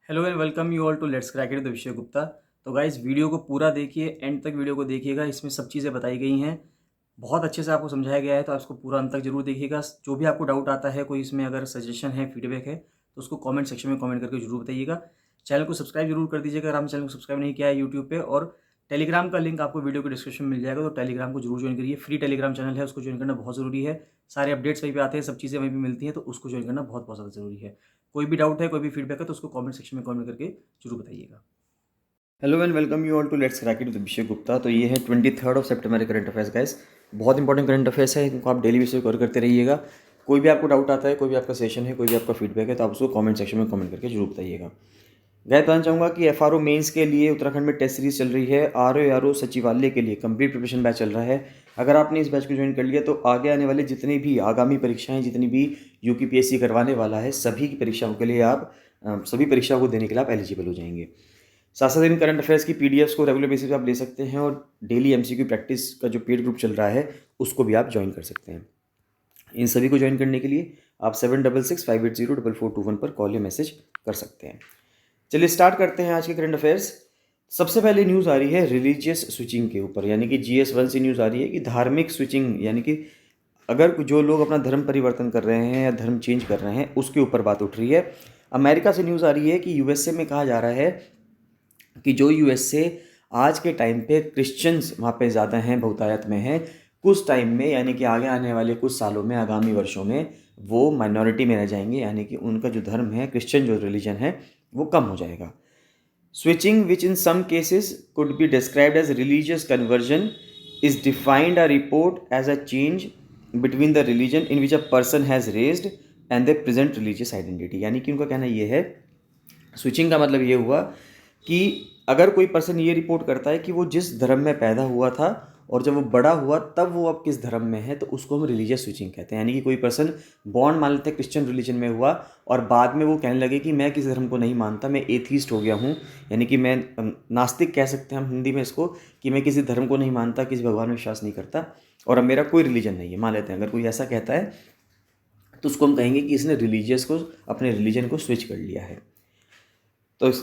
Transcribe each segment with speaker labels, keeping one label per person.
Speaker 1: Hello and welcome you all to let's crack it the Vishay Gupta. तो guys video को पूरा देखिए, एंड तक वीडियो को देखिएगा। इसमें सब चीज़ें बताई गई हैं, बहुत अच्छे से आपको समझाया गया है, तो आप इसको पूरा अंत तक जरूर देखिएगा। जो भी आपको डाउट आता है, कोई इसमें अगर सजेशन है, फीडबैक है, तो उसको कमेंट सेक्शन में कमेंट करके जरूर बताइएगा। चैनल को सब्सक्राइब जरूर कर दीजिएगा अगर आपने चैनल को सब्सक्राइब नहीं किया है यूट्यूब पे। और टेलीग्राम का लिंक आपको वीडियो के डिस्क्रिप्शन में मिल जाएगा, तो टेलीग्राम को जरूर ज्वाइन करिए। फ्री टेलीग्राम चैनल है, उसको ज्वाइन करना बहुत ज़रूरी है। सारे अपडेट्स वहीं पे आते हैं, सब चीज़ें वहीं पे मिलती हैं, तो उसको ज्वाइन करना बहुत बहुत ज़्यादा ज़रूरी है। कोई भी डाउट है, कोई भी फीडबैक है, तो उसको कमेंट सेक्शन में कमेंट करके जरूर बताइएगा। Hello and welcome you all to let's crack it with Abhishek Gupta. तो ये है 23 सितंबर करंट अफेयर्स गाइस। बहुत इंपॉर्टेंट करंट अफेयर्स है, इनको आप डेली बेसिस पे कवर करते रहिएगा। कोई भी आपको डाउट आता है, कोई भी आपका सेशन है, कोई भी आपका फीडबैक है, तो आप उसको कमेंट सेक्शन में कमेंट करके जरूर बताइएगा। मैं बताना चाहूँगा कि एफआरओ मेंस के लिए उत्तराखंड में टेस्ट सीरीज चल रही है। आरओ सचिवालय के लिए कंप्लीट प्रिपरेशन बैच चल रहा है। अगर आपने इस बैच को ज्वाइन कर लिया तो आगे आने वाले जितनी भी आगामी परीक्षाएं, जितनी भी यूपीपीएससी करवाने वाला है, सभी की परीक्षाओं के लिए आप सभी परीक्षाओं को देने के लिए आप एलिजिबल हो जाएंगे। साथ साथ इन करंट अफेयर्स की पीडीएफ्स को रेगुलर बेसिस पे आप ले सकते हैं, और डेली एमसीक्यू प्रैक्टिस का जो पेड ग्रुप चल रहा है उसको भी आप ज्वाइन कर सकते हैं। इन सभी को ज्वाइन करने के लिए आप 7665804421 पर कॉल या मैसेज कर सकते हैं। चलिए स्टार्ट करते हैं आज के करंट अफेयर्स। सबसे पहले न्यूज़ आ रही है रिलीजियस स्विचिंग के ऊपर, यानी कि GS1 से न्यूज़ आ रही है कि धार्मिक स्विचिंग, यानी कि अगर जो लोग अपना धर्म परिवर्तन कर रहे हैं या धर्म चेंज कर रहे हैं, उसके ऊपर बात उठ रही है। अमेरिका से न्यूज़ आ रही है कि यूएसए में कहा जा रहा है कि जो यूएसए आज के टाइम पे क्रिश्चियंस वहाँ पे ज़्यादा हैं, बहुतायत में हैं, कुछ टाइम में यानी कि आगे आने वाले कुछ सालों में, आगामी वर्षों में वो माइनॉरिटी में रह जाएंगे, यानी कि उनका जो धर्म है, क्रिश्चियन जो रिलीजन है, वो कम हो जाएगा। Switching which in some cases could be described as religious conversion is defined a report as a change between the religion in which a person has raised and the present religious identity. यानी कि उनका कहना ये है, switching का मतलब ये हुआ कि अगर कोई पर्सन ये रिपोर्ट करता है कि वो जिस धर्म में पैदा हुआ था और जब वो बड़ा हुआ तब वो अब किस धर्म में है, तो उसको हम रिलीजियस स्विचिंग कहते हैं। यानी कि कोई पर्सन बॉर्न मान लेते हैं क्रिश्चियन रिलीजन में हुआ, और बाद में वो कहने लगे कि मैं किसी धर्म को नहीं मानता, मैं एथीस्ट हो गया हूँ, यानी कि मैं नास्तिक कह सकते हैं हम हिंदी में इसको, कि मैं किसी धर्म को नहीं मानता, किसी भगवान में विश्वास नहीं करता, और अब मेरा कोई रिलीजन नहीं है, मान लेते हैं। अगर कोई ऐसा कहता है तो उसको हम कहेंगे कि इसने रिलीजियस को, अपने रिलीजन को स्विच कर लिया है। तो इस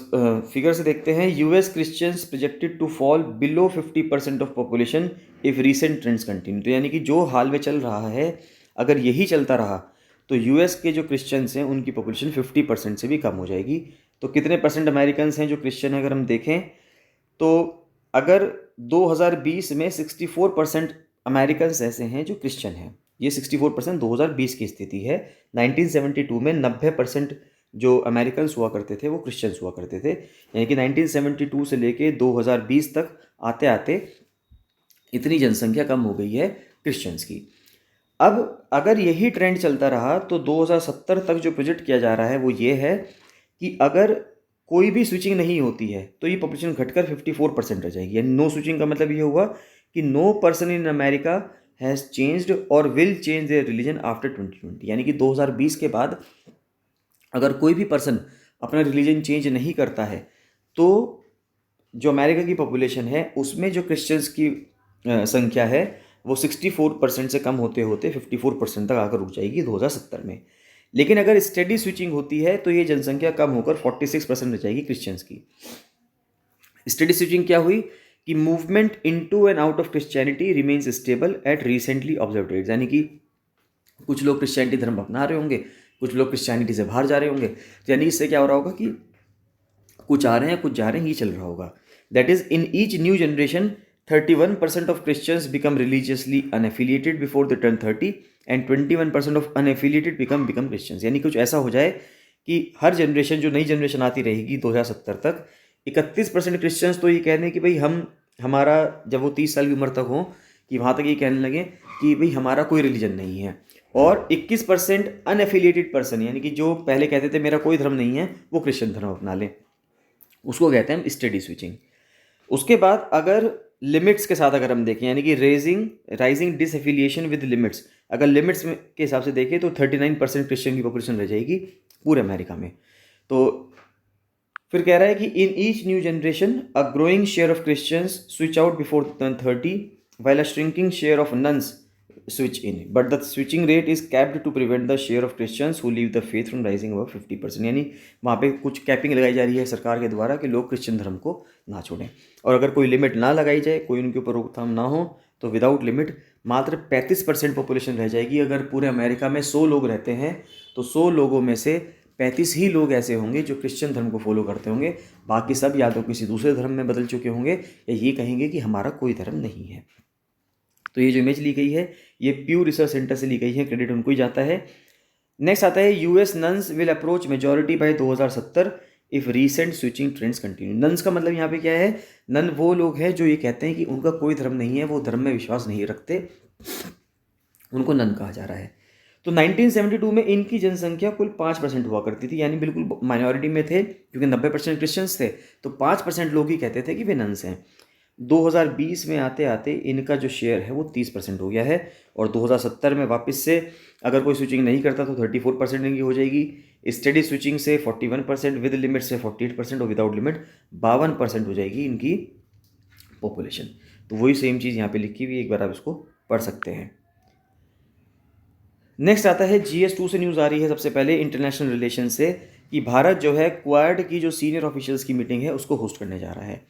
Speaker 1: फिगर से देखते हैं, US Christians projected to fall below 50% of population if recent trends continue. तो यानी कि जो हाल में चल रहा है, अगर यही चलता रहा तो यूएस के जो क्रिश्चियंस हैं उनकी पॉपुलेशन 50% से भी कम हो जाएगी। तो कितने परसेंट अमेरिकन हैं जो क्रिश्चियन हैं, अगर हम देखें तो अगर 2020 में 64% अमेरिकन ऐसे हैं जो क्रिश्चियन हैं। ये 64% 2020 की स्थिति है। 1972 में 90% जो अमेरिकन हुआ करते थे वो क्रिश्चियंस हुआ करते थे। यानी कि 1972 से लेके 2020 तक आते आते इतनी जनसंख्या कम हो गई है क्रिश्चियंस की। अब अगर यही ट्रेंड चलता रहा तो 2070 तक जो प्रोजेक्ट किया जा रहा है वो ये है कि अगर कोई भी स्विचिंग नहीं होती है तो ये पॉपुलेशन घटकर 54% रह जाएगी। यानी नो स्विचिंग का मतलब ये हुआ कि no person in America has changed or will change their religion after 2020। यानी कि 2020 के बाद अगर कोई भी पर्सन अपना रिलीजन चेंज नहीं करता है तो जो अमेरिका की पॉपुलेशन है उसमें जो क्रिश्चियंस की संख्या है वो 64% से कम होते होते 54% तक आकर रुक जाएगी 2070 में। लेकिन अगर स्टेडी स्विचिंग होती है तो ये जनसंख्या कम होकर 46% रह जाएगी क्रिश्चियंस की। स्टेडी स्विचिंग क्या हुई कि movement into and out of Christianity remains stable at recently observed rates. यानी कि कुछ लोग क्रिश्चियनिटी धर्म अपना रहे होंगे, कुछ लोग क्रिश्चियनिटी से बाहर जा रहे होंगे, तो यानी इससे क्या हो रहा होगा कि कुछ आ रहे हैं कुछ जा रहे हैं, ये चल रहा होगा। That is in each new generation 31% of Christians become religiously unaffiliated before the turn 30 and 21% of unaffiliated become Christians. यानी कुछ ऐसा हो जाए कि हर जनरेशन, जो नई जनरेशन आती रहेगी 2070 तक, 31% क्रिश्चियंस तो ये कह रहे हैं कि भाई हमारा जब वो 30 साल की उम्र तक हो कि वहाँ तक ये कहने लगे कि भाई हमारा कोई रिलीजन नहीं है, और 21% अनएफिलिएटेड पर्सन, यानी कि जो पहले कहते थे मेरा कोई धर्म नहीं है, वो क्रिश्चियन धर्म अपना लें, उसको कहते हैं हम स्टेडी स्विचिंग। उसके बाद अगर लिमिट्स के साथ अगर हम देखें, यानी कि राइजिंग डिसएफिलिएशन विद लिमिट्स, अगर लिमिट्स के हिसाब से देखें तो 39% क्रिश्चियन की पॉपुलेशन रह जाएगी पूरे अमेरिका में। तो फिर कह रहा है कि इन each new generation a growing share of Christians switch out before 30 while a shrinking share of nuns switch in, but the switching rate is capped to prevent the share of Christians who leave the faith from rising above 50%। यानी वहाँ पे कुछ capping लगाई जा रही है सरकार के द्वारा कि लोग क्रिश्चियन धर्म को ना छोड़ें, और अगर कोई लिमिट ना लगाई जाए, कोई उनके ऊपर रोकथाम ना हो, तो विदाउट लिमिट मात्र 35% पॉपुलेशन रह जाएगी। अगर पूरे अमेरिका में 100 लोग रहते हैं तो 100 लोगों में से 35 ही लोग ऐसे होंगे जो क्रिश्चियन धर्म को फॉलो करते होंगे, बाकी सब या तो किसी दूसरे धर्म में बदल चुके होंगे या ये कहेंगे कि हमारा कोई धर्म नहीं है। तो ये जो इमेज ली गई है ये प्यू रिसर्च सेंटर से ली गई है, क्रेडिट उनको ही जाता है। नेक्स्ट आता है US nuns will approach majority by 2070 if recent switching trends continue. Nuns का मतलब यहाँ पे क्या है, नन वो लोग हैं जो ये कहते हैं कि उनका कोई धर्म नहीं है, वो धर्म में विश्वास नहीं रखते, उनको नन कहा जा रहा है। तो 1972 में इनकी जनसंख्या कुल 5% हुआ करती थी, यानी बिल्कुल माइनॉरिटी में थे, क्योंकि 90% क्रिश्चियंस थे, तो 5% लोग ही कहते थे कि वे नन्स हैं। 2020 में आते आते इनका जो शेयर है वो 30% हो गया है, और 2070 में वापस से अगर कोई स्विचिंग नहीं करता तो 34% इनकी हो जाएगी, स्टडी स्विचिंग से 41%, विद लिमिट से 48% और विदाउट लिमिट 52% हो जाएगी इनकी पॉपुलेशन। तो वही सेम चीज़ यहाँ पे लिखी हुई है, एक बार आप इसको पढ़ सकते हैं। नेक्स्ट आता है GS2 से न्यूज़ आ रही है सबसे पहले इंटरनेशनल रिलेशन से, कि भारत जो है क्वाड की जो सीनियर ऑफिशियल्स की मीटिंग है उसको होस्ट करने जा रहा है।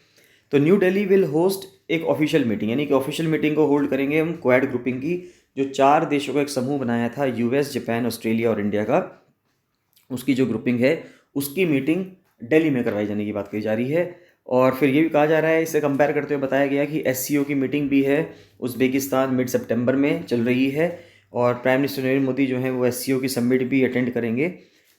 Speaker 1: तो न्यू दिल्ली विल होस्ट एक ऑफिशियल मीटिंग, यानी कि ऑफिशियल मीटिंग को होल्ड करेंगे हम क्वाड ग्रुपिंग की, जो 4 देशों का एक समूह बनाया था, यूएस, जापान, ऑस्ट्रेलिया और इंडिया का, उसकी जो ग्रुपिंग है उसकी मीटिंग दिल्ली में करवाई जाने की बात कही जा रही है। और फिर ये भी कहा जा रहा है, इससे कंपेयर करते हुए बताया गया कि SCO की मीटिंग भी है उज़्बेकिस्तान मिड सितंबर में चल रही है, और प्राइम मिनिस्टर नरेंद्र मोदी जो हैं वो SCO की समिट भी अटेंड करेंगे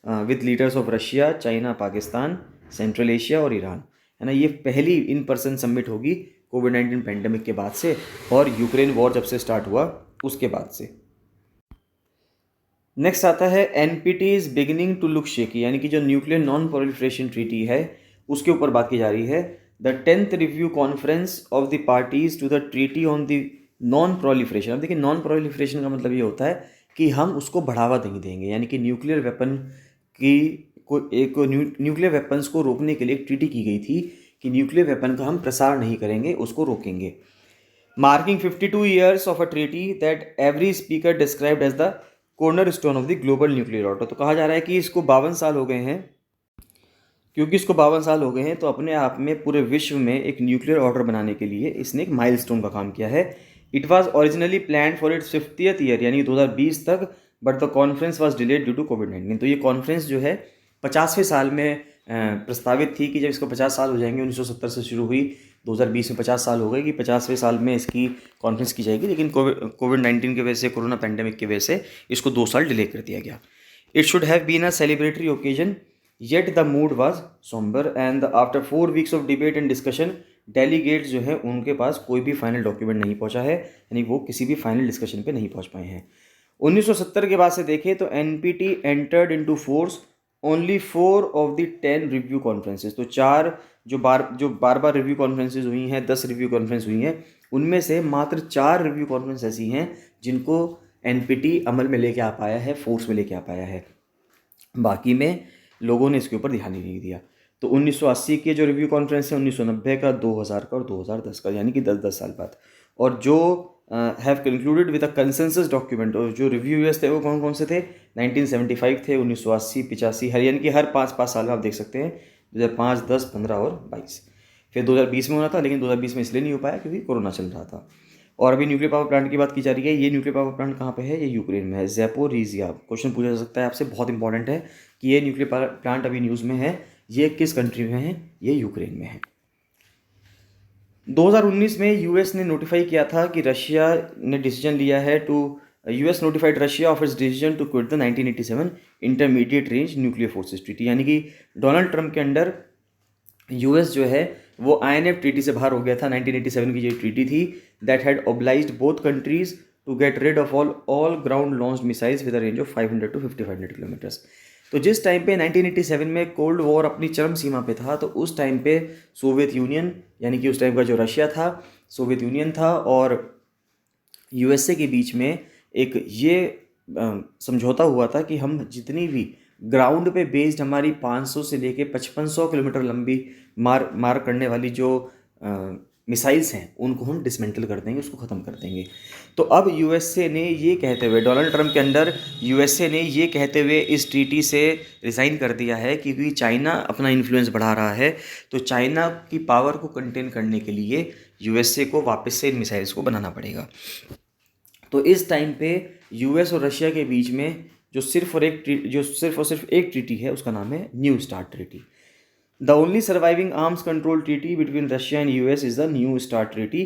Speaker 1: with leaders of Russia, China, Pakistan, central Asia और ईरान, है ना। ये पहली इन पर्सन समिट होगी कोविड-19 पेंडेमिक के बाद से, और यूक्रेन वॉर जब से स्टार्ट हुआ उसके बाद से। नेक्स्ट आता है NPT is beginning to look shaky, यानी कि जो न्यूक्लियर नॉन प्रोलिफरेशन ट्रीटी है उसके ऊपर बात की जा रही है। The 10th review conference of the parties to the treaty on the non proliferation. अब देखिए, नॉन प्रोलिफरेशन का मतलब ये होता है कि हम उसको बढ़ावा नहीं देंगे, यानी कि न्यूक्लियर वेपन की न्यूक्लियर वेपन्स को रोकने के लिए एक ट्रीटी की गई थी कि न्यूक्लियर वेपन का हम प्रसार नहीं करेंगे, उसको रोकेंगे। Marking 52 years of a treaty that every speaker described as the cornerstone of the global nuclear order. तो कहा जा रहा है कि इसको 52 साल हो गए हैं, क्योंकि इसको 52 साल हो गए हैं तो अपने आप में पूरे विश्व में एक न्यूक्लियर ऑर्डर बनाने के लिए इसने एक माइलस्टोन का काम किया है। It was originally plan for its 50th year, यानी 2020 तक, but the conference was delayed due to कोविड-19। तो ये कॉन्फ्रेंस जो है 50वें साल में प्रस्तावित थी कि जब इसको 50 साल हो जाएंगे, 1970 से शुरू हुई, 2020 में 50 साल हो गए, कि 50वें साल में इसकी कॉन्फ्रेंस की जाएगी, लेकिन कोविड-19 की वजह से, कोरोना पेंडेमिक की वजह से इसको 2 साल डिले कर दिया गया। It should have been a celebratory occasion, yet the mood was sombre, and after 4 weeks of debate and discussion, delegates जो है उनके पास कोई भी फाइनल डॉक्यूमेंट नहीं पहुंचा है, यानी वो किसी भी फाइनल डिस्कशन पे नहीं पहुंच पाए हैं। 1970 के बाद से देखें तो NPT entered into force only 4 of the 10 review conferences. तो 4 जो बार रिव्यू कॉन्फ्रेंसेस हुई हैं, 10 रिव्यू कॉन्फ्रेंस हुई हैं, उनमें से मात्र 4 रिव्यू कॉन्फ्रेंस ऐसी हैं जिनको NPT अमल में लेके आ पाया है, फोर्स में लेके आ पाया है, बाकी में लोगों ने इसके ऊपर ध्यान ही नहीं दिया। तो 1980 के जो रिव्यू कॉन्फ्रेंस है, 1990 का, 2000 का और 2010 का, यानी कि 10-10 साल बाद। और जो have concluded with a consensus document, और जो रिव्यूअर्स थे वो कौन कौन से थे, 1975 थे, 1980, 85, हर, यानी कि हर 5-5 साल में आप देख सकते हैं, 2005, 10, 15 और 22। फिर 2020 में होना था, लेकिन 2020 में इसलिए नहीं हो पाया क्योंकि कोरोना चल रहा था। और अभी न्यूक्लियर पावर प्लांट की बात की जा रही है। ये न्यूक्लियर पावर प्लांट कहाँ पे है, ये यूक्रेन में है, ज़ैपोरिज़िया। क्वेश्चन पूछा जा सकता है आपसे, बहुत इंपॉर्टेंट है कि ये न्यूक्लियर पावर प्लांट अभी न्यूज़ में है, ये किस कंट्री में है, ये यूक्रेन में है। 2019 में यूएस ने नोटिफाई किया था कि रशिया ने डिसीजन लिया है US notified Russia of its decision to quit the 1987 intermediate range nuclear forces treaty, यानी कि डोनाल्ड ट्रंप के अंडर यूएस जो है वो INF ट्रीटी से बाहर हो गया था। 1987 की जो ट्रीटी थी, that had obliged both countries to get rid of all ground launched missiles with a range of 500 to 5500 kilometres. तो जिस टाइम पे 1987 में कोल्ड वॉर अपनी चरम सीमा पे था, तो उस टाइम पे सोवियत यूनियन, यानी कि उस टाइम का जो रशिया था, सोवियत यूनियन था, और USA के बीच में एक ये समझौता हुआ था कि हम जितनी भी ग्राउंड पे बेस्ड हमारी 500 से लेके 5500 किलोमीटर लंबी मार करने वाली जो मिसाइल्स हैं उनको हम डिसमेंटल कर देंगे, उसको ख़त्म कर देंगे। तो अब यूएसए ने ये कहते हुए, डोनाल्ड ट्रंप के अंडर यूएसए ने ये कहते हुए इस ट्रीटी से रिज़ाइन कर दिया है कि क्योंकि चाइना अपना इन्फ्लुएंस बढ़ा रहा है, तो चाइना की पावर को कंटेन करने के लिए यूएसए को वापस से इन मिसाइल्स को बनाना पड़ेगा। तो इस टाइम पे यूएस और रशिया के बीच में जो सिर्फ और सिर्फ एक ट्रीटी है, उसका नाम है new start treaty. The only surviving arms control treaty between Russia and US is the New START treaty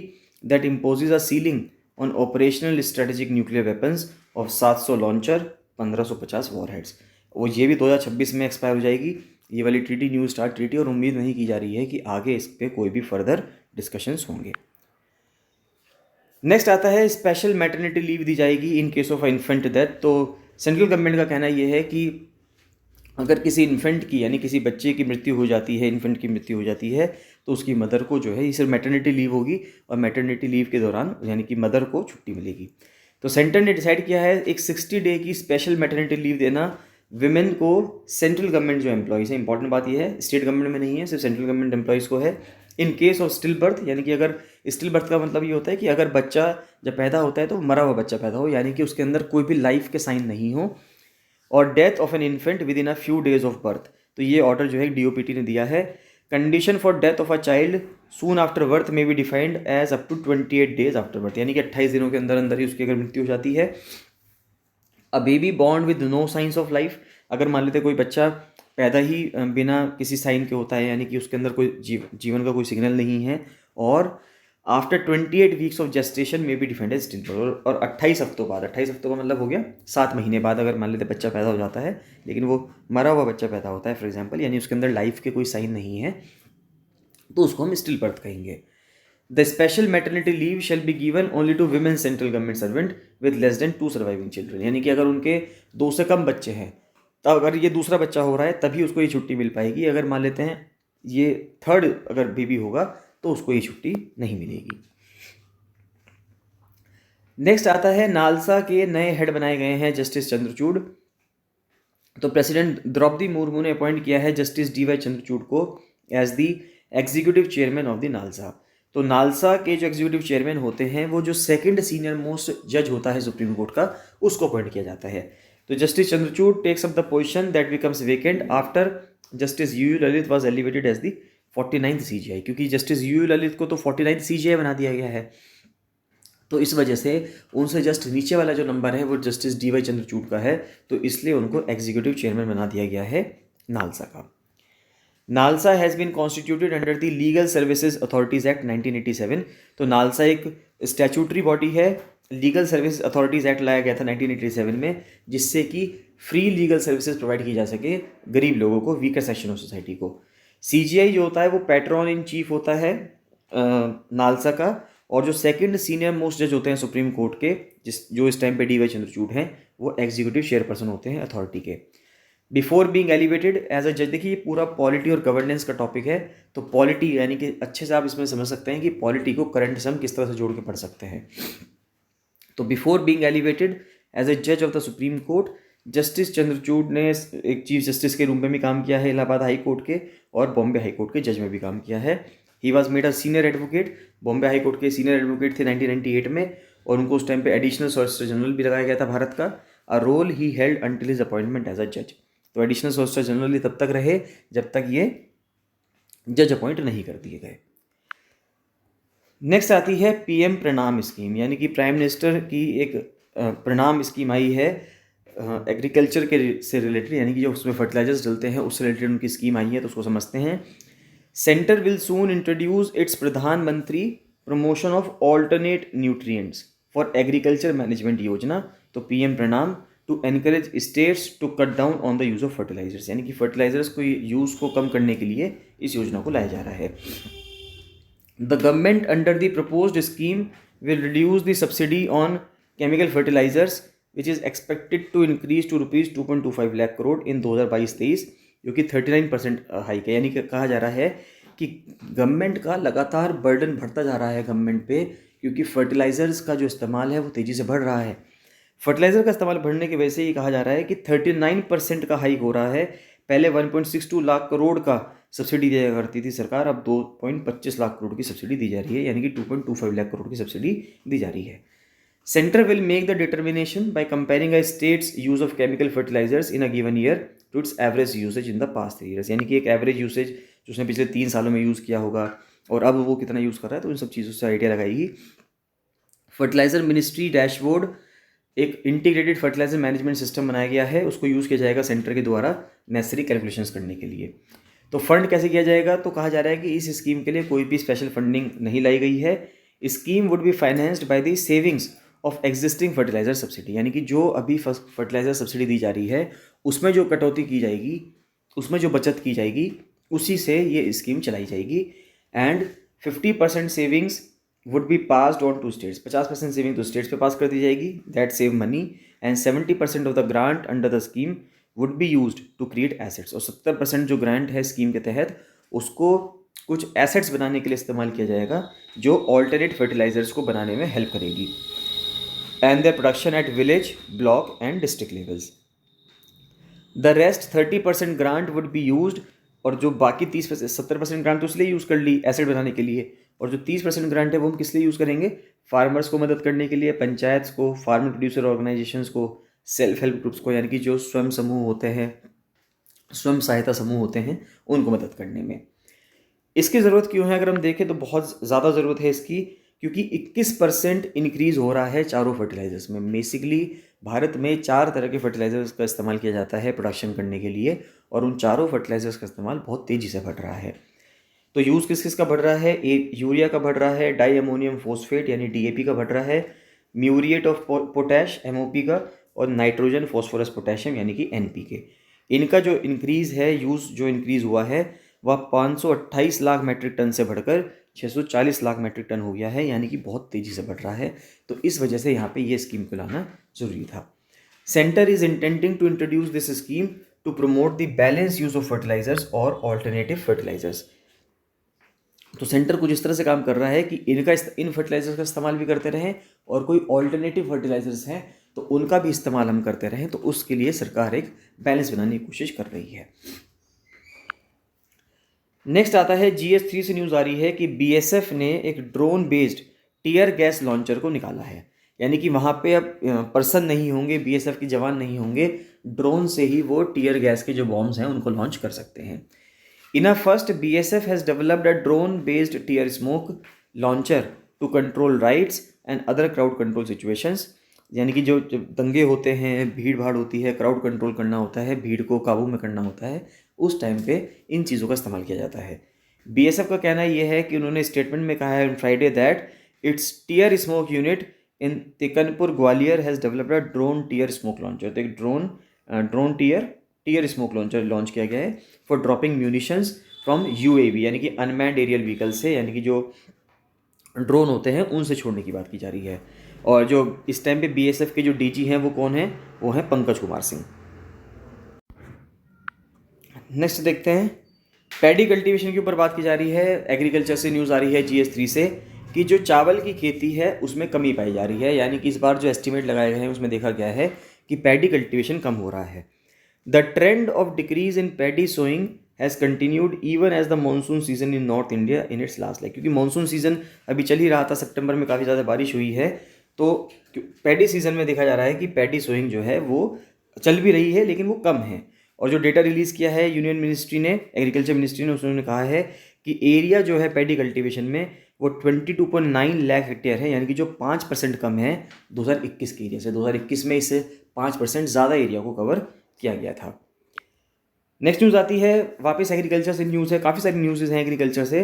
Speaker 1: that imposes a ceiling on operational strategic nuclear weapons of 700 launcher, 1550 warheads। वो ये भी 2026 में expire हो जाएगी ये वाली treaty, new start treaty, और उम्मीद नहीं की जा रही है कि आगे इस पर कोई भी फर्दर डिस्कशंस होंगे। नेक्स्ट आता है स्पेशल मैटरनिटी लीव दी जाएगी in case of infant death. तो सेंट्रल गवर्नमेंट का कहना ये है कि अगर किसी इन्फेंट की यानी किसी बच्चे की मृत्यु हो जाती है, इन्फेंट की मृत्यु हो जाती है, तो उसकी मदर को जो है ये सिर्फ मैटरनिटी लीव होगी, और मैटरनिटी लीव के दौरान यानी कि मदर को छुट्टी मिलेगी। तो सेंटर ने डिसाइड किया है एक 60 डे की स्पेशल मैटरनिटी लीव देना विमेन को। सेंट्रल गवर्नमेंट जो एम्प्लॉयज़ है, इंपॉर्टेंट बात यह है स्टेट गवर्नमेंट में नहीं है, सिर्फ सेंट्रल गवर्नमेंट एम्प्लॉयज़ को है। In case of still birth, यानी कि अगर स्टिल बर्थ का मतलब ये होता है कि अगर बच्चा जब पैदा होता है तो मरा हुआ बच्चा पैदा हो, यानी कि उसके अंदर कोई भी लाइफ के साइन नहीं हो, और death of an infant within a few days of birth. तो ये ऑर्डर जो है डीओपीटी ने दिया है। Condition for death of a child soon after birth में be defined as up to 28 days after birth, यानी कि 28 दिनों के अंदर अंदर ही उसकी अगर मृत्यु हो जाती है। A baby born with no signs of life, अगर मान लेते कोई बच्चा पैदा ही बिना किसी साइन के होता है, यानी कि उसके अंदर कोई जीवन का कोई सिग्नल नहीं है, और आफ्टर 28 वीक्स ऑफ जेस्टेशन में भी डिफाइंड एज स्टिल बर्थ, और 28 हफ्तों बाद, 28 हफ्तों का मतलब हो गया 7 महीने बाद अगर मान लेते बच्चा पैदा हो जाता है, लेकिन वो मरा हुआ बच्चा पैदा होता है फॉर एग्जाम्पल, यानी उसके अंदर लाइफ के कोई साइन नहीं है, तो उसको हम स्टिल बर्थ कहेंगे। The special maternity leave shall be given only to women central government servant with less than 2 surviving children, यानी कि अगर उनके 2 से कम बच्चे हैं, तब अगर ये दूसरा बच्चा हो रहा है तभी उसको ये छुट्टी मिल पाएगी। अगर मान लेते हैं ये थर्ड अगर बेबी होगा तो उसको ये छुट्टी नहीं मिलेगी। नेक्स्ट आता है नालसा के नए हेड बनाए गए हैं जस्टिस चंद्रचूड़। तो प्रेसिडेंट द्रौपदी मुर्मू ने अपॉइंट किया है जस्टिस डी वाई चंद्रचूड़ को as the executive chairman of the NALSA. तो नालसा के जो एग्जीक्यूटिव चेयरमैन होते हैं वो जो सेकंड सीनियर मोस्ट जज होता है सुप्रीम कोर्ट का, उसको अपॉइंट किया जाता है। तो Justice Chandrachud takes up the position that becomes vacant after Justice U Lalit was elevated as the 49th CJI, क्योंकि जस्टिस यू ललित को तो 49th CJI बना दिया गया है, तो इस वजह से उनसे जस्ट नीचे वाला जो नंबर है वो जस्टिस डी वाई चंद्रचूड़ का है, तो इसलिए उनको एग्जीक्यूटिव चेयरमैन बना दिया गया है नालसा का। NALSA has been constituted under the legal services authorities act 1987। तो नालसा एक स्टैचूटरी बॉडी है, लीगल सर्विस अथॉरिटीज़ एक्ट लाया गया था 1987 में, जिससे कि फ्री लीगल सर्विसेज प्रोवाइड की जा सके गरीब लोगों को, वीकर सेक्शन ऑफ सोसाइटी को। CJI जो होता है वो पैट्रॉन इन चीफ होता है नालसा का, और जो सेकंड सीनियर मोस्ट जज होते हैं सुप्रीम कोर्ट के, जो इस टाइम पे डी वाई चंद्रचूड़ हैं, वो एग्जीक्यूटिव चेयरपर्सन होते हैं अथॉरिटी के। Before being elevated as a जज, देखिए ये पूरा पॉलिटी और गवर्नेंस का टॉपिक है, तो पॉलिटी यानी कि अच्छे से आप इसमें समझ सकते हैं कि पॉलिटी को करंट से हम किस तरह से जोड़ के पढ़ सकते हैं। तो before being elevated as a जज of the supreme court, justice Chandrachud ने एक चीफ जस्टिस के रूम में भी काम किया है इलाहाबाद हाई कोर्ट के, और बॉम्बे हाई कोर्ट के जज में भी काम किया है। He was made a senior advocate, Bombay high court के सीनियर एडवोकेट थे 1998 में, और उनको उस टाइम पे एडिशनल सॉलिसिटर जनरल भी लगाया गया था भारत का। A role he held until his appointment as a जज। तो एडिशनल सॉलिसिटर जनरल तब तक रहे जब तक ये जज अपॉइंट नहीं कर दिए गए। नेक्स्ट आती है PM प्रणाम स्कीम, यानी कि प्राइम मिनिस्टर की एक प्रणाम स्कीम आई है एग्रीकल्चर के से रिलेटेड, यानी कि जो उसमें फर्टिलाइजर्स डलते हैं उससे रिलेटेड उनकी स्कीम आई है, तो उसको समझते हैं। Centre will soon introduce its Pradhanmantri promotion of alternate nutrients for agriculture management yojana, तो PM Pranam to encourage states to cut down on the use of fertilisers, यानी कि फर्टिलाइजर्स को यूज़ को कम करने के लिए इस योजना को लाया जा रहा है। The government under the proposed scheme will reduce the subsidy on chemical fertilizers which is expected to increase to rupees 2.25 lakh crore in 2022-23, जो कि 39% हाइक है। यानी कि कहा जा रहा है कि गवर्नमेंट का लगातार बर्डन बढ़ता जा रहा है गवर्नमेंट पे, क्योंकि फर्टिलाइजर्स का जो इस्तेमाल है वो तेज़ी से बढ़ रहा है। फर्टिलाइज़र का इस्तेमाल बढ़ने की वजह से ये कहा जा रहा है कि 39% का हाइक हो रहा है। पहले 1.62 लाख करोड़ का सब्सिडी दिया करती थी सरकार, अब 2.25 लाख करोड़ की सब्सिडी दी जा रही है, यानी कि 2.25 लाख करोड़ की सब्सिडी दी जा रही है। Center will make the determination by comparing a state's use of chemical fertilizers in a given year to its average usage in the past 3 years। यानी कि एक एवरेज यूसेज जो उसने पिछले 3 सालों में यूज़ किया होगा और अब वो कितना यूज़ कर रहा है, तो इन सब चीज़ों से आइडिया लगाएगी। फर्टिलाइजर मिनिस्ट्री डैशबोर्ड एक इंटीग्रेटेड फर्टिलाइजर मैनेजमेंट सिस्टम बनाया गया है, उसको यूज़ किया जाएगा सेंटर के द्वारा नेसेसरी कैलकुलेशंस करने के लिए। तो फंड कैसे किया जाएगा, तो कहा जा रहा है कि इस स्कीम के लिए कोई भी स्पेशल फंडिंग नहीं लाई गई है। Scheme would be financed by the savings of existing fertiliser subsidy, यानी कि जो अभी फर्टिलाइजर सब्सिडी दी जा रही है उसमें जो कटौती की जाएगी, उसमें जो बचत की जाएगी, उसी से ये स्कीम चलाई जाएगी। And 50% savings would be passed on to states, 50% saving तो स्टेट्स पे पास कर दी जाएगी, that save money. And 70% of the grant under the scheme would be used to create assets, और 70% जो ग्रांट है स्कीम के तहत उसको कुछ एसेट्स बनाने के लिए इस्तेमाल किया जाएगा जो ऑल्टरनेट फर्टिलाइजर्स को बनाने में हेल्प करेगी। And their production at village, block and district levels. The rest 30% grant would be used, और जो बाकी 70% ग्रांट तो इसलिए यूज़ कर ली एसिड बनाने के लिए, और जो 30% ग्रांट है वो हम किस लिए यूज़ करेंगे, फार्मर्स को मदद करने के लिए, पंचायत को, फार्मर प्रोड्यूसर ऑर्गेनाइजेशंस को, सेल्फ हेल्प ग्रुप्स को, यानी कि जो स्वयं समूह होते हैं, स्वयं सहायता समूह होते हैं, उनको मदद करने में। इसकी ज़रूरत क्यों है, अगर हम देखें तो बहुत ज़्यादा ज़रूरत है इसकी, क्योंकि 21% इंक्रीज़ हो रहा है चारों फर्टिलाइजर्स में। बेसिकली भारत में 4 तरह के फर्टिलाइजर्स का इस्तेमाल किया जाता है प्रोडक्शन करने के लिए, और उन चारों फर्टिलाइजर्स का इस्तेमाल बहुत तेज़ी से बढ़ रहा है। तो यूज़ किस किस का बढ़ रहा है, एक यूरिया का बढ़ रहा है, डाई अमोनियम फॉस्फेट यानी DAP का बढ़ रहा है, म्यूरिएट ऑफ पोटैश MOP का, और नाइट्रोजन फॉस्फोरस पोटेशियम यानी कि NPK। इनका जो इंक्रीज़ है, यूज़ जो इंक्रीज़ हुआ है वह 528 लाख मेट्रिक टन से बढ़कर 640 लाख मेट्रिक टन हो गया है, यानी कि बहुत तेज़ी से बढ़ रहा है। तो इस वजह से यहाँ पे ये स्कीम को लाना ज़रूरी था। Centre is intending to introduce this scheme to promote the balance use of fertilisers और ऑल्टरनेटिव फर्टिलाइजर्स। तो सेंटर कुछ इस तरह से काम कर रहा है कि इन फर्टिलाइजर्स का इस्तेमाल भी करते रहें, और कोई ऑल्टरनेटिव फर्टिलाइजर्स हैं तो उनका भी इस्तेमाल हम करते रहें। तो उसके लिए सरकार एक बैलेंस बनाने की कोशिश कर रही है। नेक्स्ट आता है GS3 से न्यूज़ आ रही है कि BSF ने एक drone based tear gas launcher को निकाला है, यानी कि वहाँ पे अब पर्सन नहीं होंगे, BSF के जवान नहीं होंगे, ड्रोन से ही वो टीयर गैस के जो बॉम्ब्स हैं उनको लॉन्च कर सकते हैं। In a first BSF has developed a drone based tear smoke launcher to control riots and other crowd control situations, यानी कि जो दंगे होते हैं, भीड़ भाड़ होती है, क्राउड कंट्रोल करना होता है, भीड़ को काबू में करना होता है, उस टाइम पे इन चीज़ों का इस्तेमाल किया जाता है। BSF का कहना यह है कि उन्होंने स्टेटमेंट में कहा है on Friday that its tear smoke unit in Tekanpur Gwalior has developed a drone tear smoke launcher. तो एक drone tear smoke launcher launch किया गया है for dropping munitions from UAV, यानी कि अनमैन्ड एरियल व्हीकल से, यानी कि जो ड्रोन होते हैं उनसे छोड़ने की बात की जा रही है। और जो इस टाइम पे BSF के जो DG हैं वो कौन है, वो हैं पंकज कुमार सिंह। नेक्स्ट देखते हैं, पैडी कल्टीवेशन के ऊपर बात की जा रही है। एग्रीकल्चर से न्यूज़ आ रही है GS3 से कि जो चावल की खेती है उसमें कमी पाई जा रही है, यानी कि इस बार जो एस्टिमेट लगाए गए हैं उसमें देखा गया है कि पैडी कल्टीवेशन कम हो रहा है। The trend of decrease in paddy sowing has continued even as the monsoon season in north India in its last like, क्योंकि मानसून सीजन अभी चल ही रहा था, सितंबर में काफ़ी ज़्यादा बारिश हुई है, तो पैडी सीजन में देखा जा रहा है कि पैडी सोइंग जो है वो चल भी रही है लेकिन वो कम है। और जो डेटा रिलीज़ किया है यूनियन मिनिस्ट्री ने, एग्रीकल्चर मिनिस्ट्री ने, उसने कहा है कि एरिया जो है पैडी कल्टीवेशन में वो 22.9 लाख हेक्टेयर है, यानी कि जो 5% कम है 2021 के एरिया से। 2021 में इससे 5% ज़्यादा एरिया को कवर किया गया था। नेक्स्ट न्यूज़ आती है, वापस एग्रीकल्चर से न्यूज़ है, काफ़ी सारी न्यूज़ हैं एग्रीकल्चर से।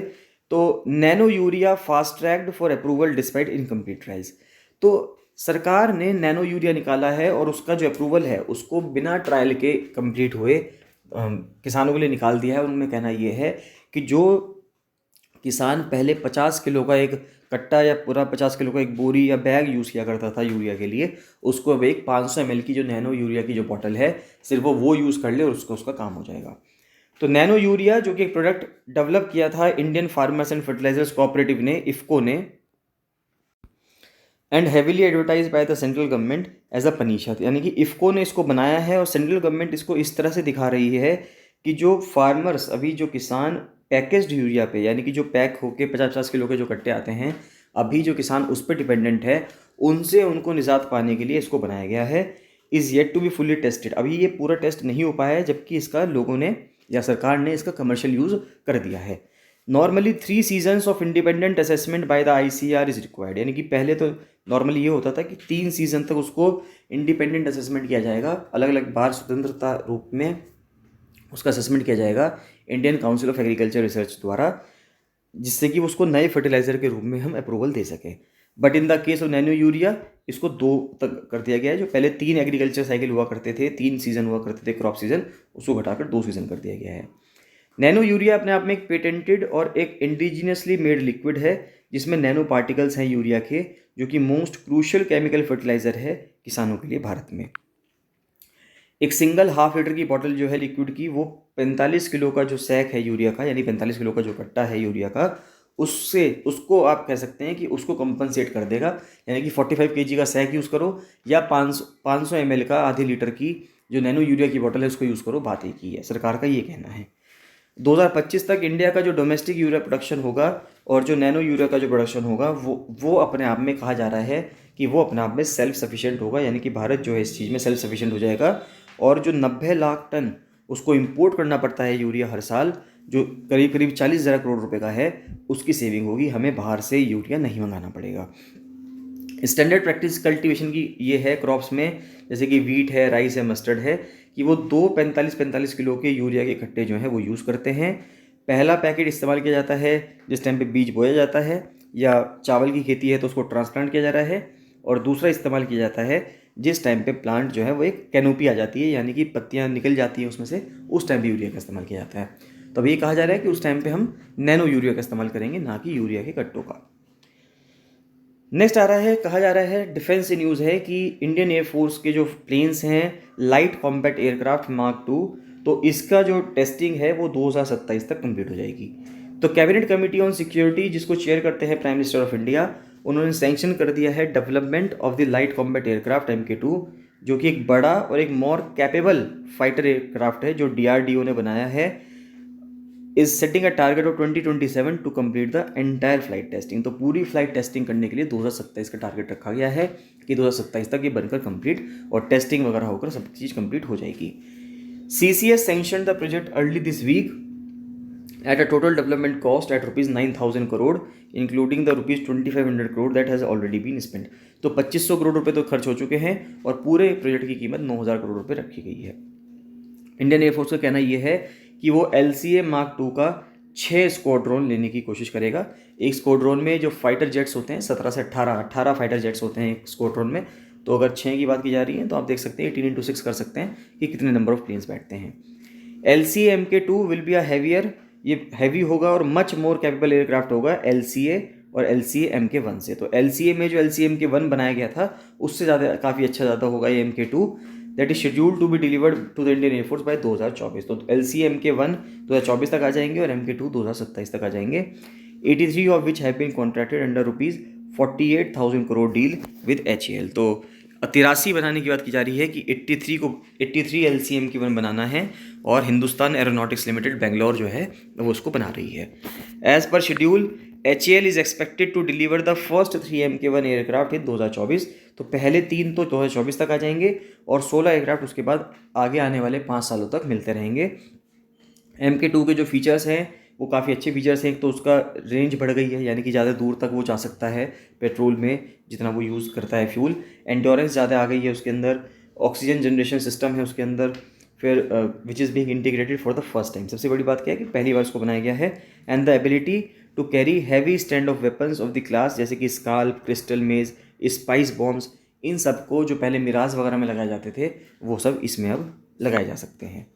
Speaker 1: तो nano urea fast tracked for approval despite incomplete trials. तो सरकार ने नैनो यूरिया निकाला है और उसका जो अप्रूवल है उसको बिना ट्रायल के कंप्लीट हुए किसानों के लिए निकाल दिया है। उनमें कहना ये है कि जो किसान पहले 50 किलो का एक कट्टा या पूरा 50 किलो का एक बोरी या बैग यूज़ किया करता था यूरिया के लिए, उसको अब एक 500 ml की जो नैनो यूरिया की जो बॉटल है सिर्फ वो यूज़ कर ले और उसका काम हो जाएगा। तो नैनो यूरिया जो कि एक प्रोडक्ट डेवलप किया था Indian farmers and fertilisers cooperative ने, इफ्को ने, and heavily advertise by the central government as a punisher, यानी कि इफ्को ने इसको बनाया है और सेंट्रल गवर्नमेंट इसको इस तरह से दिखा रही है कि जो फार्मर्स, अभी जो किसान पैकेज्ड यूरिया पे, यानी कि जो पैक होके 50-50 किलो के जो कट्टे आते हैं, अभी जो किसान उस पर डिपेंडेंट है, उनसे उनको निजात पाने के लिए इसको बनाया गया है। Is yet to be fully tested, अभी ये पूरा टेस्ट नहीं हो पाया है, जबकि इसका लोगों ने या सरकार ने इसका कमर्शियल यूज़ कर दिया है। Normally 3 seasons of independent assessment by the ICAR is required, यानी कि पहले तो नॉर्मली ये होता था कि 3 सीजन तक उसको इंडिपेंडेंट असेसमेंट किया जाएगा, अलग अलग बार स्वतंत्रता रूप में उसका असेसमेंट किया जाएगा Indian council of agriculture research द्वारा, जिससे कि उसको नए फर्टिलाइज़र के रूप में हम अप्रूवल दे सकें। But in the case of nano urea इसको 2 तक कर दिया गया है। जो पहले 3 एग्रीकल्चर साइकिल हुआ करते थे, 3 सीजन हुआ करते थे क्रॉप सीजन, उसको घटाकर 2 सीजन कर दिया गया है। नैनो यूरिया अपने आप में एक पेटेंटेड और एक इंडिजिनियसली मेड लिक्विड है, जिसमें नैनो पार्टिकल्स हैं यूरिया के, जो कि मोस्ट क्रूशियल केमिकल फर्टिलाइज़र है किसानों के लिए भारत में। एक सिंगल हाफ लीटर की बॉटल जो है लिक्विड की, वो 45 किलो का जो सैक है यूरिया का, यानी 45 किलो का जो कट्टा है यूरिया का, उसको आप कह सकते हैं कि उसको कंपनसेट कर देगा। यानी कि 45 kg का सैक यूज़ करो या 500 ml का आधे लीटर की जो नैनो यूरिया की बॉटल है उसको यूज़ करो, बात एक ही है। सरकार का ये कहना है 2025 तक इंडिया का जो डोमेस्टिक यूरिया प्रोडक्शन होगा और जो नैनो यूरिया का जो प्रोडक्शन होगा वो अपने आप में कहा जा रहा है कि वो अपने आप में सेल्फ सफिशिएंट होगा, यानी कि भारत जो है इस चीज़ में सेल्फ सफिशिएंट हो जाएगा। और जो 90 लाख टन उसको इंपोर्ट करना पड़ता है यूरिया हर साल, जो करीब करीब 40,000 करोड़ रुपए का है, उसकी सेविंग होगी, हमें बाहर से यूरिया नहीं मंगाना पड़ेगा। स्टैंडर्ड प्रैक्टिस कल्टीवेशन की ये है क्रॉप्स में, जैसे कि वीट है, राइस है, मस्टर्ड है, कि वो 2 45 किलो के यूरिया के इकट्ठे जो हैं वो यूज़ करते हैं। पहला पैकेट इस्तेमाल किया जाता है जिस टाइम पे बीज बोया जाता है, या चावल की खेती है तो उसको ट्रांसप्लांट किया जा रहा है, और दूसरा इस्तेमाल किया जाता है जिस टाइम पे प्लांट जो है वो एक कैनोपी आ जाती है, यानी कि पत्तियाँ निकल जाती हैं उसमें से, उस टाइम पे यूरिया का इस्तेमाल किया जाता है। तो अब ये कहा जा रहा है कि उस टाइम पे हम नैनो यूरिया का इस्तेमाल करेंगे, ना कि यूरिया के कट्टों का। नेक्स्ट आ रहा है, कहा जा रहा है, डिफेंस से न्यूज़ है कि इंडियन एयरफोर्स के जो प्लेन्स हैं लाइट कॉम्बैट एयरक्राफ्ट मार्क 2, तो इसका जो टेस्टिंग है वो 2027 तक कंप्लीट हो जाएगी। तो कैबिनेट कमेटी ऑन सिक्योरिटी, जिसको चेयर करते हैं प्राइम मिनिस्टर ऑफ इंडिया, उन्होंने सैंक्शन कर दिया है development of the light combat aircraft MK2, जो कि एक बड़ा और एक मोर कैपेबल फाइटर एयरक्राफ्ट है जो DRDO ने बनाया है। Is setting a target of 2027 to complete the entire flight testing. तो पूरी फ्लाइट टेस्टिंग करने के लिए 2027 का टारगेट रखा गया है कि 2027 तक ये बनकर कंप्लीट और टेस्टिंग वगैरह होकर सब चीज़ कंप्लीट हो जाएगी। CCS sanction the project early this week at a total development cost at rupees 9,000 crore, including the rupees 2,500 crore that has already been spent। तो 2500 करोड़ रुपए तो खर्च हो चुके हैं और पूरे प्रोजेक्ट की कीमत 9,000 करोड़ रुपए रखी गई है। इंडियन एयरफोर्स का कहना यह है कि वो LCA Mark 2 का 6 स्क्वाड्रोन लेने की कोशिश करेगा। एक स्क्वाड्रोन में जो फाइटर जेट्स होते हैं 17 से 18 फाइटर जेट्स होते हैं एक स्क्वाड्रोन में, तो अगर 6 की बात की जा रही है तो आप देख सकते हैं 18x6 कर सकते हैं कि कितने नंबर ऑफ प्लेन्स बैठते हैं। LCA MK2 will be a heavier, ये हैवी होगा और मच मोर कैपेबल एयरक्राफ्ट होगा LCA और LCA MK1 से। तो LCA में जो LCA MK1 बनाया गया था उससे ज़्यादा काफ़ी अच्छा ज़्यादा होगा ये MK2, that is scheduled to be delivered to the Indian Air Force by 2024। तो LCA MK1 2024 तक आ जाएंगे और MK2 2027 तक आ जाएंगे। 83 of which have been contracted under rupees 48,000 crore deal with HAL। तो 83 बनाने की बात की जा रही है कि 83 LCA MK1 बनाना है और हिंदुस्तान एरोनॉटिक्स लिमिटेड बेंगलोर जो है वो उसको बना रही है। As per schedule HAL is expected to deliver the first 3 MK1 aircraft in 2024। तो पहले 3 तो 2024 तक आ जाएंगे और 16 एयरक्राफ्ट उसके बाद आगे आने वाले 5 सालों तक मिलते रहेंगे। MK2 के जो फीचर्स हैं वो काफ़ी अच्छे फीचर्स हैं। एक तो उसका रेंज बढ़ गई है, यानी कि ज़्यादा दूर तक वो जा सकता है पेट्रोल में जितना वो यूज़ करता है फ्यूल। एंड्योरेंस ज़्यादा आ गई है उसके अंदर, ऑक्सीजन जनरेशन सिस्टम है उसके अंदर, फिर which is being integrated for the first time. सबसे बड़ी बात क्या है कि पहली बार उसको बनाया गया है। And the ability to carry heavy stand off weapons of the class, जैसे कि Scalp, Crystal Maze, Spice bombs, इन सबको जो पहले मिराज वगैरह में लगाए जाते थे वो सब इसमें अब लगाए जा सकते हैं।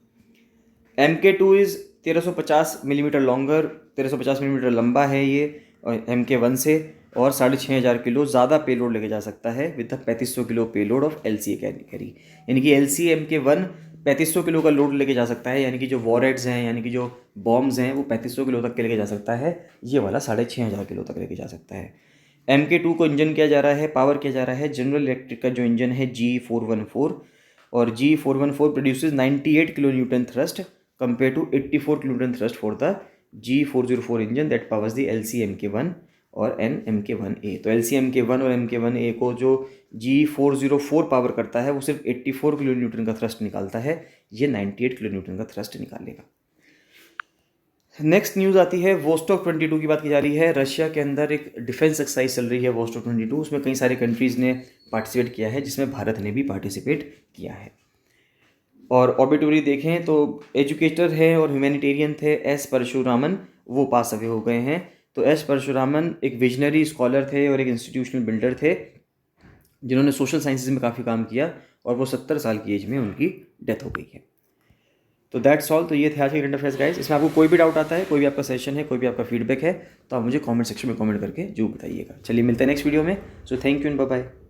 Speaker 1: MK2 is 1350 millimetre longer, 1350 millimetre लंबा है ये MK1 से, और 6,500 किलो ज़्यादा पेलोड लेके जा सकता है with the 3500 kilo payload of LCA carry. यानी कि LCA MK1 3500 किलो का लोड लेके जा सकता है, यानी कि जो वॉरहेड्स हैं, यानी कि जो बॉम्ब्स हैं वो 3500 किलो तक के लेके जा सकता है। ये वाला 6,500 किलो तक लेके जा सकता है। MK2 को इंजन किया जा रहा है, पावर किया जा रहा है जनरल इलेक्ट्रिक का जो इंजन है G414, और G414 produces 98 kilo newton thrust compare to 84 kilonewton thrust for the G404 engine that powers the LCMK1 और NMK1A। तो LCMK1 और MK1A को जो G404 पावर करता है वो सिर्फ 84 किलो न्यूटन का थ्रस्ट निकालता है, ये 98 किलो न्यूटन का थ्रस्ट निकालेगा। नेक्स्ट न्यूज़ आती है वोस्टॉक 22 की बात की जा रही है। रशिया के अंदर एक डिफेंस एक्सरसाइज चल रही है वोस्टॉक 22, उसमें कई सारे कंट्रीज़ ने पार्टिसिपेट किया है, जिसमें भारत ने भी पार्टिसिपेट किया है। और ऑबिटोरी देखें तो एजुकेटर है और ह्यूमैनिटेरियन थे एस परशुरामन, वो पास अवे हो गए हैं। तो एस परशुरामन एक विजनरी स्कॉलर थे और एक इंस्टीट्यूशनल बिल्डर थे, जिन्होंने सोशल साइंसेज में काफ़ी काम किया, और वो 70 साल की एज में उनकी डेथ हो गई है। तो दैट्स ऑल। तो ये थे आज के करंट अफेयर्स गाइस। इसमें आपको कोई भी डाउट आता है, कोई भी आपका सेशन है, कोई भी आपका फीडबैक है, तो आप मुझे कमेंट सेक्शन में कमेंट करके जरूर बताइएगा। चलिए मिलते हैं नेक्स्ट वीडियो में। So thank you and bye bye.